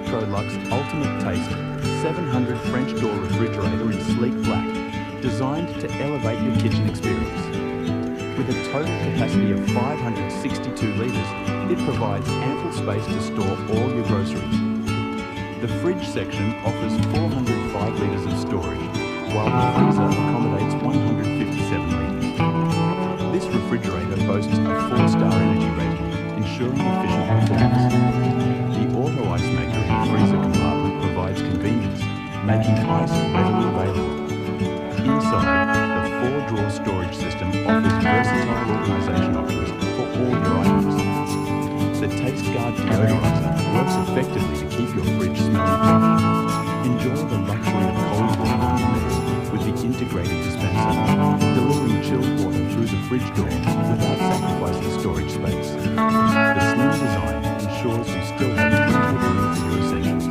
Electrolux UltimateTaste 700 French door refrigerator in sleek black, designed to elevate your kitchen experience. With a total capacity of 562 litres, it provides ample space to store all your groceries. The fridge section offers 405 litres of storage, while the freezer accommodates 157 litres. This refrigerator boasts a 4-star energy rating, ensuring efficient performance. The auto ice maker in the freezer compartment provides convenience, making ice readily available. Inside, the 4-drawer storage system offers versatile organisation options for all your items. The Taste Guard deodorizer works effectively to keep your fridge smelling fresh. Enjoy the luxury of cold water units with the integrated dispenser, delivering chilled water through the fridge door without sacrificing storage space. The slim design ensures you still have plenty of room for your essentials.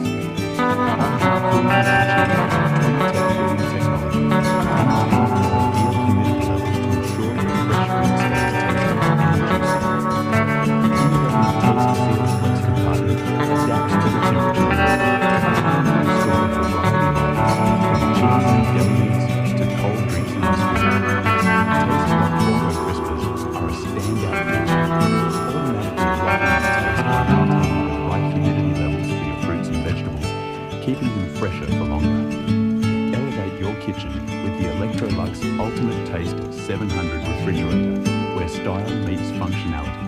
Keeping them fresher for longer. Elevate your kitchen with the Electrolux UltimateTaste 700 refrigerator, where style meets functionality.